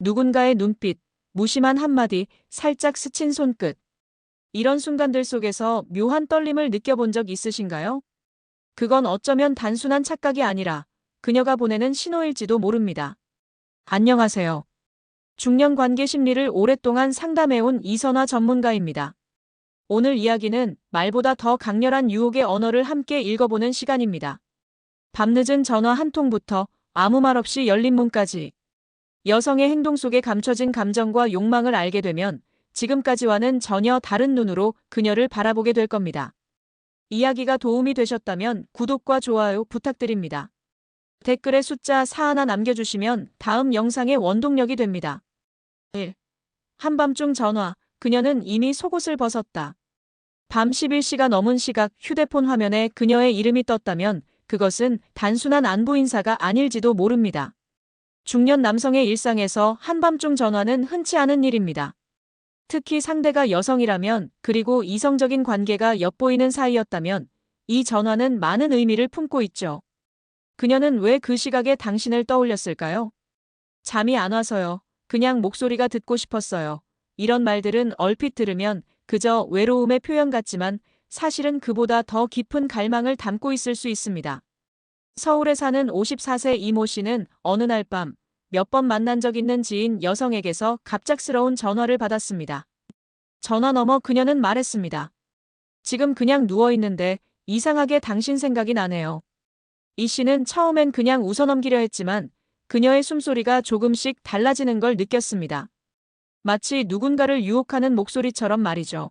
누군가의 눈빛, 무심한 한마디, 살짝 스친 손끝. 이런 순간들 속에서 묘한 떨림을 느껴본 적 있으신가요? 그건 어쩌면 단순한 착각이 아니라 그녀가 보내는 신호일지도 모릅니다. 안녕하세요. 중년 관계 심리를 오랫동안 상담해온 이선화 전문가입니다. 오늘 이야기는 말보다 더 강렬한 유혹의 언어를 함께 읽어보는 시간입니다. 밤늦은 전화 한 통부터 아무 말 없이 열린 문까지. 여성의 행동 속에 감춰진 감정과 욕망을 알게 되면 지금까지와는 전혀 다른 눈으로 그녀를 바라보게 될 겁니다. 이야기가 도움이 되셨다면 구독과 좋아요 부탁드립니다. 댓글에 숫자 4 하나 남겨주시면 다음 영상의 원동력이 됩니다. 1. 한밤중 전화, 그녀는 이미 속옷을 벗었다. 밤 11시가 넘은 시각 휴대폰 화면에 그녀의 이름이 떴다면 그것은 단순한 안부 인사가 아닐지도 모릅니다. 중년 남성의 일상에서 한밤중 전화는 흔치 않은 일입니다. 특히 상대가 여성이라면, 그리고 이성적인 관계가 엿보이는 사이였다면 이 전화는 많은 의미를 품고 있죠. 그녀는 왜 그 시각에 당신을 떠올렸을까요? 잠이 안 와서요. 그냥 목소리가 듣고 싶었어요. 이런 말들은 얼핏 들으면 그저 외로움의 표현 같지만 사실은 그보다 더 깊은 갈망을 담고 있을 수 있습니다. 서울에 사는 54세 이모 씨는 어느 날 밤 몇 번 만난 적 있는 지인 여성에게서 갑작스러운 전화를 받았습니다. 전화 너머 그녀는 말했습니다. 지금 그냥 누워있는데 이상하게 당신 생각이 나네요. 이 씨는 처음엔 그냥 웃어넘기려 했지만 그녀의 숨소리가 조금씩 달라지는 걸 느꼈습니다. 마치 누군가를 유혹하는 목소리처럼 말이죠.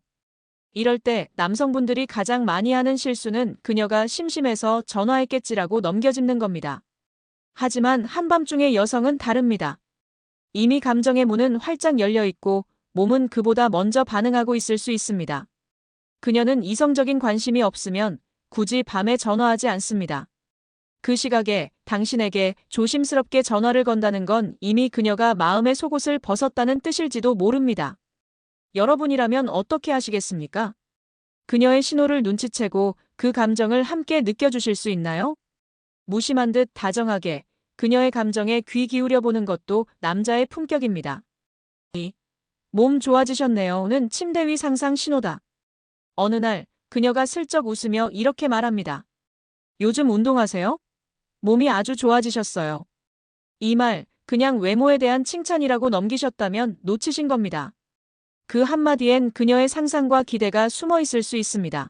이럴 때 남성분들이 가장 많이 하는 실수는 그녀가 심심해서 전화했겠지라고 넘겨짚는 겁니다. 하지만 한밤중의 여성은 다릅니다. 이미 감정의 문은 활짝 열려 있고 몸은 그보다 먼저 반응하고 있을 수 있습니다. 그녀는 이성적인 관심이 없으면 굳이 밤에 전화하지 않습니다. 그 시각에 당신에게 조심스럽게 전화를 건다는 건 이미 그녀가 마음의 속옷을 벗었다는 뜻일지도 모릅니다. 여러분이라면 어떻게 하시겠습니까? 그녀의 신호를 눈치채고 그 감정을 함께 느껴주실 수 있나요? 무심한 듯 다정하게 그녀의 감정에 귀 기울여 보는 것도 남자의 품격입니다. 2. 몸 좋아지셨네요는 침대 위 상상 신호다. 어느 날 그녀가 슬쩍 웃으며 이렇게 말합니다. 요즘 운동하세요? 몸이 아주 좋아지셨어요. 이 말, 그냥 외모에 대한 칭찬이라고 넘기셨다면 놓치신 겁니다. 그 한마디엔 그녀의 상상과 기대가 숨어 있을 수 있습니다.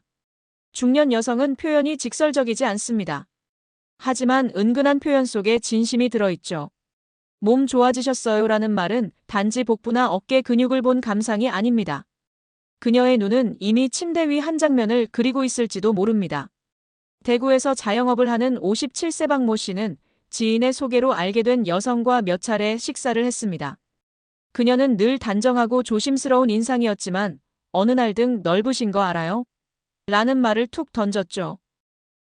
중년 여성은 표현이 직설적이지 않습니다. 하지만 은근한 표현 속에 진심이 들어있죠. 몸 좋아지셨어요라는 말은 단지 복부나 어깨 근육을 본 감상이 아닙니다. 그녀의 눈은 이미 침대 위 한 장면을 그리고 있을지도 모릅니다. 대구에서 자영업을 하는 57세 박모 씨는 지인의 소개로 알게 된 여성과 몇 차례 식사를 했습니다. 그녀는 늘 단정하고 조심스러운 인상이었지만 어느 날 등 넓으신 거 알아요? 라는 말을 툭 던졌죠.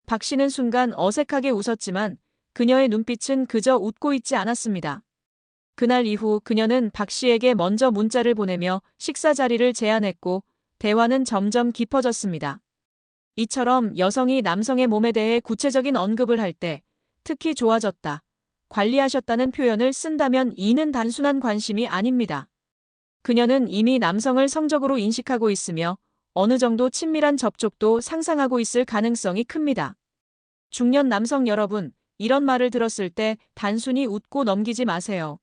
박 씨는 순간 어색하게 웃었지만 그녀의 눈빛은 그저 웃고 있지 않았습니다. 그날 이후 그녀는 박 씨에게 먼저 문자를 보내며 식사 자리를 제안했고 대화는 점점 깊어졌습니다. 이처럼 여성이 남성의 몸에 대해 구체적인 언급을 할 때 특히 좋아졌다, 관리하셨다는 표현을 쓴다면 이는 단순한 관심이 아닙니다. 그녀는 이미 남성을 성적으로 인식하고 있으며 어느 정도 친밀한 접촉도 상상하고 있을 가능성이 큽니다. 중년 남성 여러분, 이런 말을 들었을 때 단순히 웃고 넘기지 마세요.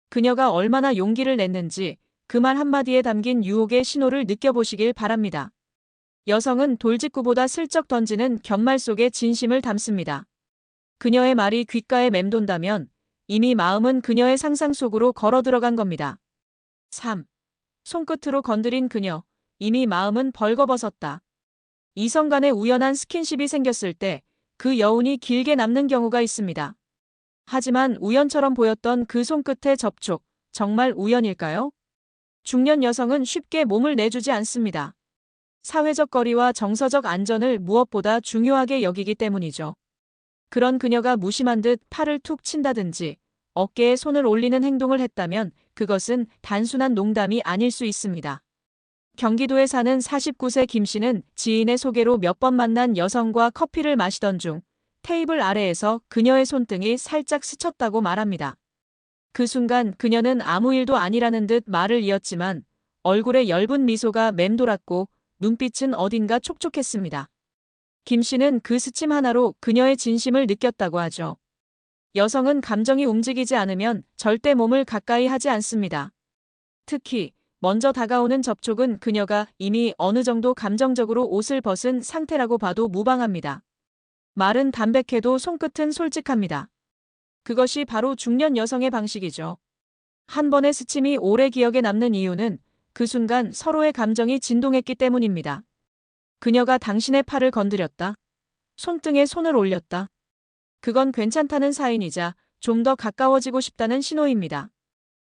그녀가 얼마나 용기를 냈는지 그 말 한마디에 담긴 유혹의 신호를 느껴보시길 바랍니다. 여성은 돌직구보다 슬쩍 던지는 곁말 속에 진심을 담습니다. 그녀의 말이 귓가에 맴돈다면 이미 마음은 그녀의 상상 속으로 걸어 들어간 겁니다. 3. 손끝으로 건드린 그녀, 이미 마음은 벌거벗었다. 이성 간의 우연한 스킨십이 생겼을 때 그 여운이 길게 남는 경우가 있습니다. 하지만 우연처럼 보였던 그 손끝의 접촉, 정말 우연일까요? 중년 여성은 쉽게 몸을 내주지 않습니다. 사회적 거리와 정서적 안전을 무엇보다 중요하게 여기기 때문이죠. 그런 그녀가 무심한 듯 팔을 툭 친다든지 어깨에 손을 올리는 행동을 했다면 그것은 단순한 농담이 아닐 수 있습니다. 경기도에 사는 49세 김 씨는 지인의 소개로 몇 번 만난 여성과 커피를 마시던 중 테이블 아래에서 그녀의 손등이 살짝 스쳤다고 말합니다. 그 순간 그녀는 아무 일도 아니라는 듯 말을 이었지만 얼굴에 엷은 미소가 맴돌았고 눈빛은 어딘가 촉촉했습니다. 김 씨는 그 스침 하나로 그녀의 진심을 느꼈다고 하죠. 여성은 감정이 움직이지 않으면 절대 몸을 가까이 하지 않습니다. 특히 먼저 다가오는 접촉은 그녀가 이미 어느 정도 감정적으로 옷을 벗은 상태라고 봐도 무방합니다. 말은 담백해도 손끝은 솔직합니다. 그것이 바로 중년 여성의 방식이죠. 한 번의 스침이 오래 기억에 남는 이유는 그 순간 서로의 감정이 진동했기 때문입니다. 그녀가 당신의 팔을 건드렸다. 손등에 손을 올렸다. 그건 괜찮다는 사인이자 좀 더 가까워지고 싶다는 신호입니다.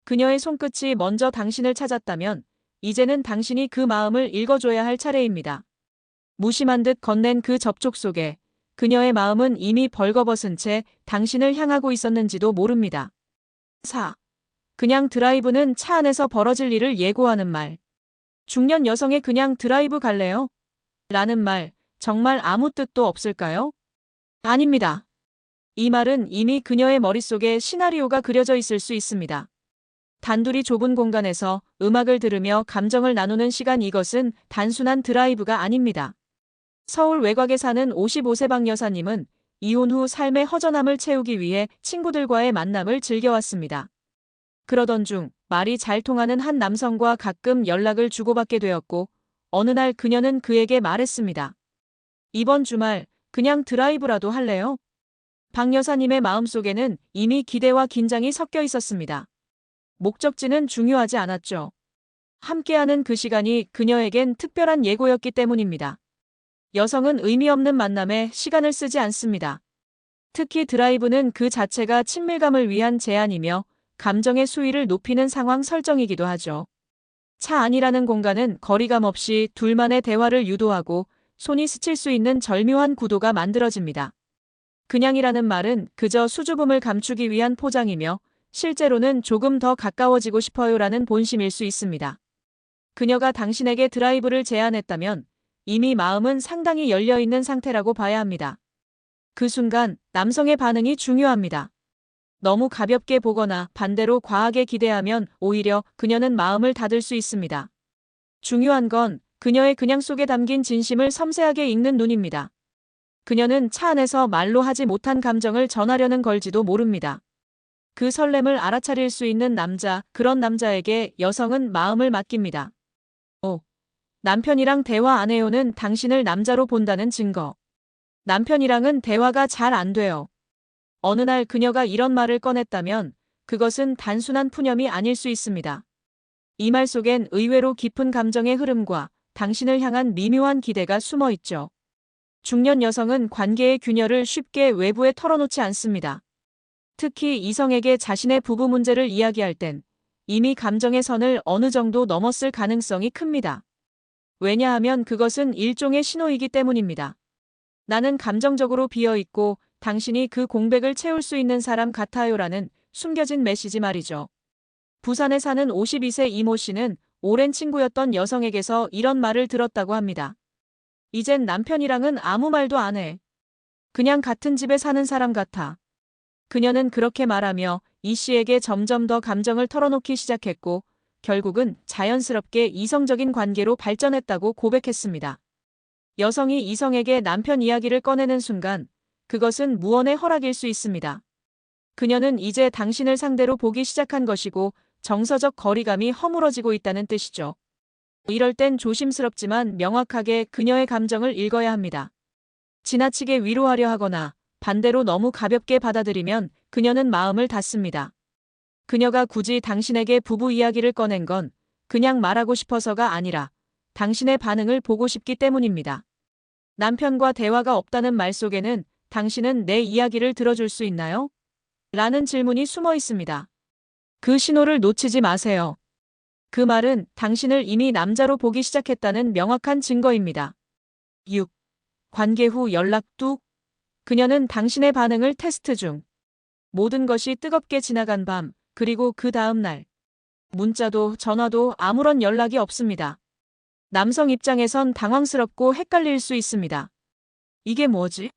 그녀의 손끝이 먼저 당신을 찾았다면 이제는 당신이 그 마음을 읽어줘야 할 차례입니다. 무심한 듯 건넨 그 접촉 속에 그녀의 마음은 이미 벌거벗은 채 당신을 향하고 있었는지도 모릅니다. 4. 그냥 드라이브는 차 안에서 벌어질 일을 예고하는 말. 중년 여성의 그냥 드라이브 갈래요? 라는 말, 정말 아무 뜻도 없을까요? 아닙니다. 이 말은 이미 그녀의 머릿속에 시나리오가 그려져 있을 수 있습니다. 단둘이 좁은 공간에서 음악을 들으며 감정을 나누는 시간, 이것은 단순한 드라이브가 아닙니다. 서울 외곽에 사는 55세 박 여사님은 이혼 후 삶의 허전함을 채우기 위해 친구들과의 만남을 즐겨왔습니다. 그러던 중 말이 잘 통하는 한 남성과 가끔 연락을 주고받게 되었고 어느 날 그녀는 그에게 말했습니다. 이번 주말 그냥 드라이브라도 할래요? 박 여사님의 마음속에는 이미 기대와 긴장이 섞여 있었습니다. 목적지는 중요하지 않았죠. 함께하는 그 시간이 그녀에겐 특별한 예고였기 때문입니다. 여성은 의미 없는 만남에 시간을 쓰지 않습니다. 특히 드라이브는 그 자체가 친밀감을 위한 제안이며 감정의 수위를 높이는 상황 설정이기도 하죠. 차 안이라는 공간은 거리감 없이 둘만의 대화를 유도하고 손이 스칠 수 있는 절묘한 구도가 만들어집니다. 그냥이라는 말은 그저 수줍음을 감추기 위한 포장이며 실제로는 조금 더 가까워지고 싶어요라는 본심일 수 있습니다. 그녀가 당신에게 드라이브를 제안했다면 이미 마음은 상당히 열려있는 상태라고 봐야 합니다. 그 순간 남성의 반응이 중요합니다. 너무 가볍게 보거나 반대로 과하게 기대하면 오히려 그녀는 마음을 닫을 수 있습니다. 중요한 건 그녀의 그냥 속에 담긴 진심을 섬세하게 읽는 눈입니다. 그녀는 차 안에서 말로 하지 못한 감정을 전하려는 걸지도 모릅니다. 그 설렘을 알아차릴 수 있는 남자, 그런 남자에게 여성은 마음을 맡깁니다. 5. 남편이랑 대화 안 해요는 당신을 남자로 본다는 증거. 남편이랑은 대화가 잘 안 돼요. 어느 날 그녀가 이런 말을 꺼냈다면 그것은 단순한 푸념이 아닐 수 있습니다. 이 말 속엔 의외로 깊은 감정의 흐름과 당신을 향한 미묘한 기대가 숨어 있죠. 중년 여성은 관계의 균열을 쉽게 외부에 털어놓지 않습니다. 특히 이성에게 자신의 부부 문제를 이야기할 땐 이미 감정의 선을 어느 정도 넘었을 가능성이 큽니다. 왜냐하면 그것은 일종의 신호이기 때문입니다. 나는 감정적으로 비어있고 당신이 그 공백을 채울 수 있는 사람 같아요라는 숨겨진 메시지 말이죠. 부산에 사는 52세 이모 씨는 오랜 친구였던 여성에게서 이런 말을 들었다고 합니다. 이젠 남편이랑은 아무 말도 안 해. 그냥 같은 집에 사는 사람 같아. 그녀는 그렇게 말하며 이 씨에게 점점 더 감정을 털어놓기 시작했고 결국은 자연스럽게 이성적인 관계로 발전했다고 고백했습니다. 여성이 이성에게 남편 이야기를 꺼내는 순간 그것은 무언의 허락일 수 있습니다. 그녀는 이제 당신을 상대로 보기 시작한 것이고 정서적 거리감이 허물어지고 있다는 뜻이죠. 이럴 땐 조심스럽지만 명확하게 그녀의 감정을 읽어야 합니다. 지나치게 위로하려 하거나 반대로 너무 가볍게 받아들이면 그녀는 마음을 닫습니다. 그녀가 굳이 당신에게 부부 이야기를 꺼낸 건 그냥 말하고 싶어서가 아니라 당신의 반응을 보고 싶기 때문입니다. 남편과 대화가 없다는 말 속에는 당신은 내 이야기를 들어줄 수 있나요? 라는 질문이 숨어 있습니다. 그 신호를 놓치지 마세요. 그 말은 당신을 이미 남자로 보기 시작했다는 명확한 증거입니다. 6. 관계 후 연락 뚝. 그녀는 당신의 반응을 테스트 중. 모든 것이 뜨겁게 지나간 밤, 그리고 그 다음 날. 문자도 전화도 아무런 연락이 없습니다. 남성 입장에선 당황스럽고 헷갈릴 수 있습니다. 이게 뭐지?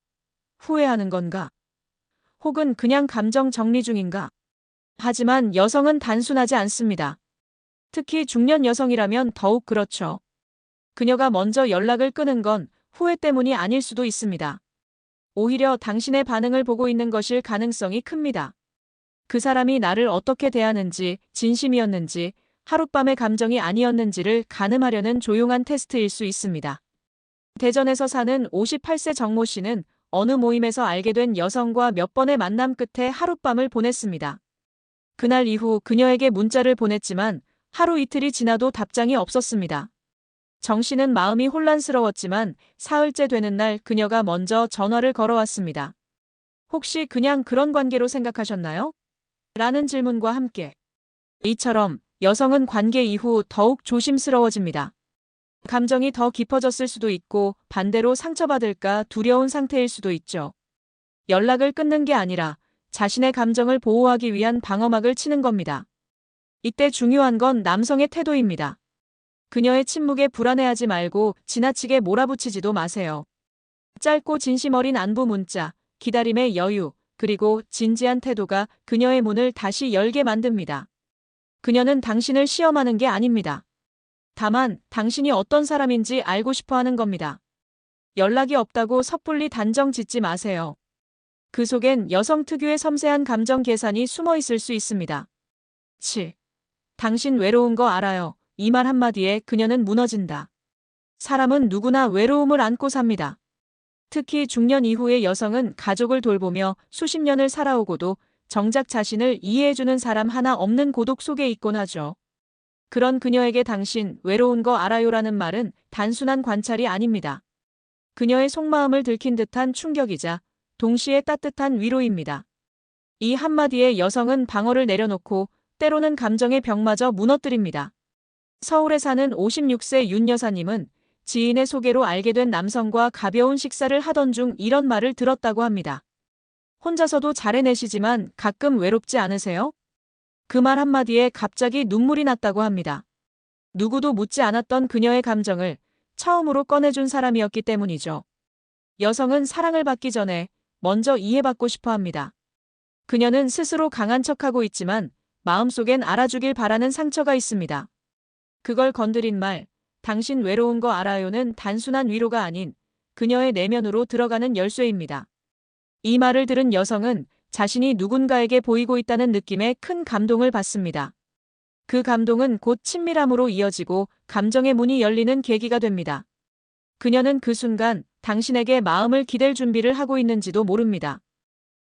후회하는 건가? 혹은 그냥 감정 정리 중인가? 하지만 여성은 단순하지 않습니다. 특히 중년 여성이라면 더욱 그렇죠. 그녀가 먼저 연락을 끊은 건 후회 때문이 아닐 수도 있습니다. 오히려 당신의 반응을 보고 있는 것일 가능성이 큽니다. 그 사람이 나를 어떻게 대하는지, 진심이었는지, 하룻밤의 감정이 아니었는지를 가늠하려는 조용한 테스트일 수 있습니다. 대전에서 사는 58세 정모 씨는 어느 모임에서 알게 된 여성과 몇 번의 만남 끝에 하룻밤을 보냈습니다. 그날 이후 그녀에게 문자를 보냈지만 하루 이틀이 지나도 답장이 없었습니다. 정 씨는 마음이 혼란스러웠지만 사흘째 되는 날 그녀가 먼저 전화를 걸어왔습니다. 혹시 그냥 그런 관계로 생각하셨나요? 라는 질문과 함께 이처럼 여성은 관계 이후 더욱 조심스러워집니다. 감정이 더 깊어졌을 수도 있고 반대로 상처받을까 두려운 상태일 수도 있죠. 연락을 끊는 게 아니라 자신의 감정을 보호하기 위한 방어막을 치는 겁니다. 이때 중요한 건 남성의 태도입니다. 그녀의 침묵에 불안해하지 말고 지나치게 몰아붙이지도 마세요. 짧고 진심 어린 안부 문자, 기다림의 여유, 그리고 진지한 태도가 그녀의 문을 다시 열게 만듭니다. 그녀는 당신을 시험하는 게 아닙니다. 다만 당신이 어떤 사람인지 알고 싶어 하는 겁니다. 연락이 없다고 섣불리 단정 짓지 마세요. 그 속엔 여성 특유의 섬세한 감정 계산이 숨어 있을 수 있습니다. 7. 당신 외로운 거 알아요. 이 말 한마디에 그녀는 무너진다. 사람은 누구나 외로움을 안고 삽니다. 특히 중년 이후의 여성은 가족을 돌보며 수십 년을 살아오고도 정작 자신을 이해해주는 사람 하나 없는 고독 속에 있곤 하죠. 그런 그녀에게 당신 외로운 거 알아요라는 말은 단순한 관찰이 아닙니다. 그녀의 속마음을 들킨 듯한 충격이자 동시에 따뜻한 위로입니다. 이 한마디에 여성은 방어를 내려놓고 때로는 감정의 벽마저 무너뜨립니다. 서울에 사는 56세 윤 여사님은 지인의 소개로 알게 된 남성과 가벼운 식사를 하던 중 이런 말을 들었다고 합니다. 혼자서도 잘 해내시지만 가끔 외롭지 않으세요? 그 말 한마디에 갑자기 눈물이 났다고 합니다. 누구도 묻지 않았던 그녀의 감정을 처음으로 꺼내준 사람이었기 때문이죠. 여성은 사랑을 받기 전에 먼저 이해받고 싶어 합니다. 그녀는 스스로 강한 척하고 있지만 마음속엔 알아주길 바라는 상처가 있습니다. 그걸 건드린 말, 당신 외로운 거 알아요는 단순한 위로가 아닌 그녀의 내면으로 들어가는 열쇠입니다. 이 말을 들은 여성은 자신이 누군가에게 보이고 있다는 느낌에 큰 감동을 받습니다. 그 감동은 곧 친밀함으로 이어지고 감정의 문이 열리는 계기가 됩니다. 그녀는 그 순간 당신에게 마음을 기댈 준비를 하고 있는지도 모릅니다.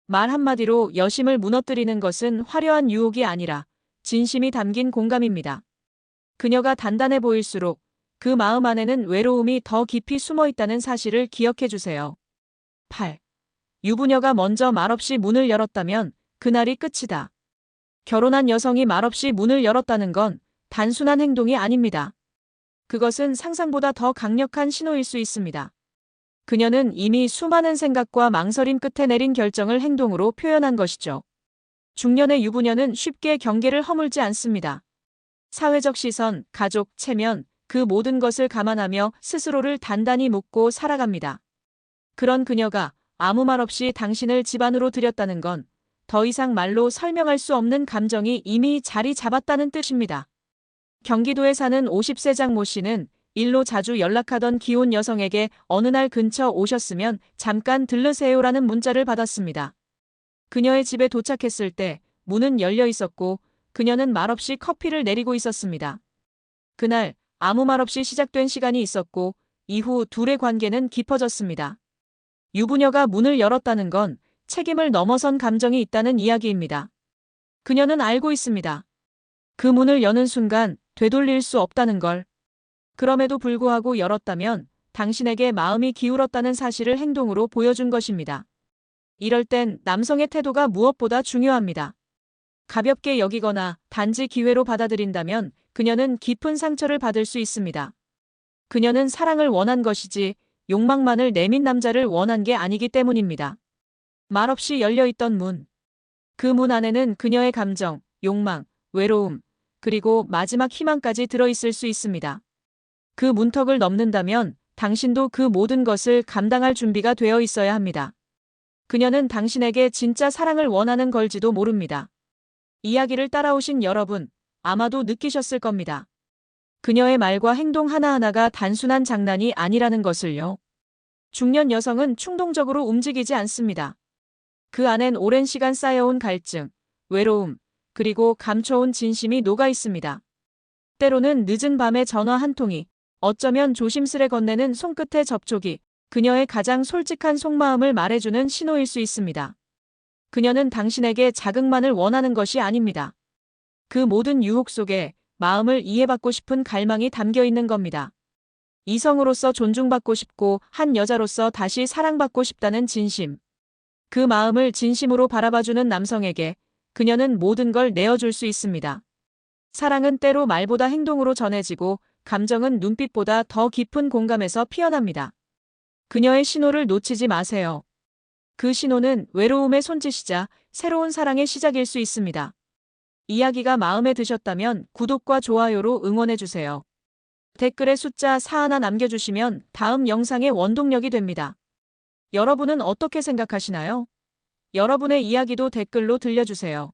말 한마디로 여심을 무너뜨리는 것은 화려한 유혹이 아니라 진심이 담긴 공감입니다. 그녀가 단단해 보일수록 그 마음 안에는 외로움이 더 깊이 숨어 있다는 사실을 기억해 주세요. 8. 유부녀가 먼저 말없이 문을 열었다면 그날이 끝이다. 결혼한 여성이 말없이 문을 열었다는 건 단순한 행동이 아닙니다. 그것은 상상보다 더 강력한 신호일 수 있습니다. 그녀는 이미 수많은 생각과 망설임 끝에 내린 결정을 행동으로 표현한 것이죠. 중년의 유부녀는 쉽게 경계를 허물지 않습니다. 사회적 시선, 가족, 체면, 그 모든 것을 감안하며 스스로를 단단히 묶고 살아갑니다. 그런 그녀가 아무 말 없이 당신을 집 안으로 들였다는 건 더 이상 말로 설명할 수 없는 감정이 이미 자리 잡았다는 뜻입니다. 경기도에 사는 50세 장모 씨는 일로 자주 연락하던 기혼 여성에게 어느 날 근처 오셨으면 잠깐 들르세요라는 문자를 받았습니다. 그녀의 집에 도착했을 때 문은 열려 있었고 그녀는 말없이 커피를 내리고 있었습니다. 그날 아무 말 없이 시작된 시간이 있었고 이후 둘의 관계는 깊어졌습니다. 유부녀가 문을 열었다는 건 책임을 넘어선 감정이 있다는 이야기입니다. 그녀는 알고 있습니다. 그 문을 여는 순간 되돌릴 수 없다는 걸. 그럼에도 불구하고 열었다면 당신에게 마음이 기울었다는 사실을 행동으로 보여준 것입니다. 이럴 땐 남성의 태도가 무엇보다 중요합니다. 가볍게 여기거나 단지 기회로 받아들인다면 그녀는 깊은 상처를 받을 수 있습니다. 그녀는 사랑을 원한 것이지 욕망만을 내민 남자를 원한 게 아니기 때문입니다. 말없이 열려있던 문. 그 문 안에는 그녀의 감정, 욕망, 외로움, 그리고 마지막 희망까지 들어있을 수 있습니다. 그 문턱을 넘는다면 당신도 그 모든 것을 감당할 준비가 되어 있어야 합니다. 그녀는 당신에게 진짜 사랑을 원하는 걸지도 모릅니다. 이야기를 따라오신 여러분, 아마도 느끼셨을 겁니다. 그녀의 말과 행동 하나하나가 단순한 장난이 아니라는 것을요. 중년 여성은 충동적으로 움직이지 않습니다. 그 안엔 오랜 시간 쌓여온 갈증, 외로움, 그리고 감춰온 진심이 녹아 있습니다. 때로는 늦은 밤의 전화 한 통이, 어쩌면 조심스레 건네는 손끝의 접촉이 그녀의 가장 솔직한 속마음을 말해주는 신호일 수 있습니다. 그녀는 당신에게 자극만을 원하는 것이 아닙니다. 그 모든 유혹 속에 마음을 이해받고 싶은 갈망이 담겨 있는 겁니다. 이성으로서 존중받고 싶고 한 여자로서 다시 사랑받고 싶다는 진심. 그 마음을 진심으로 바라봐주는 남성에게 그녀는 모든 걸 내어줄 수 있습니다. 사랑은 때로 말보다 행동으로 전해지고 감정은 눈빛보다 더 깊은 공감에서 피어납니다. 그녀의 신호를 놓치지 마세요. 그 신호는 외로움의 손짓이자 새로운 사랑의 시작일 수 있습니다. 이야기가 마음에 드셨다면 구독과 좋아요로 응원해주세요. 댓글에 숫자 4 하나 남겨주시면 다음 영상의 원동력이 됩니다. 여러분은 어떻게 생각하시나요? 여러분의 이야기도 댓글로 들려주세요.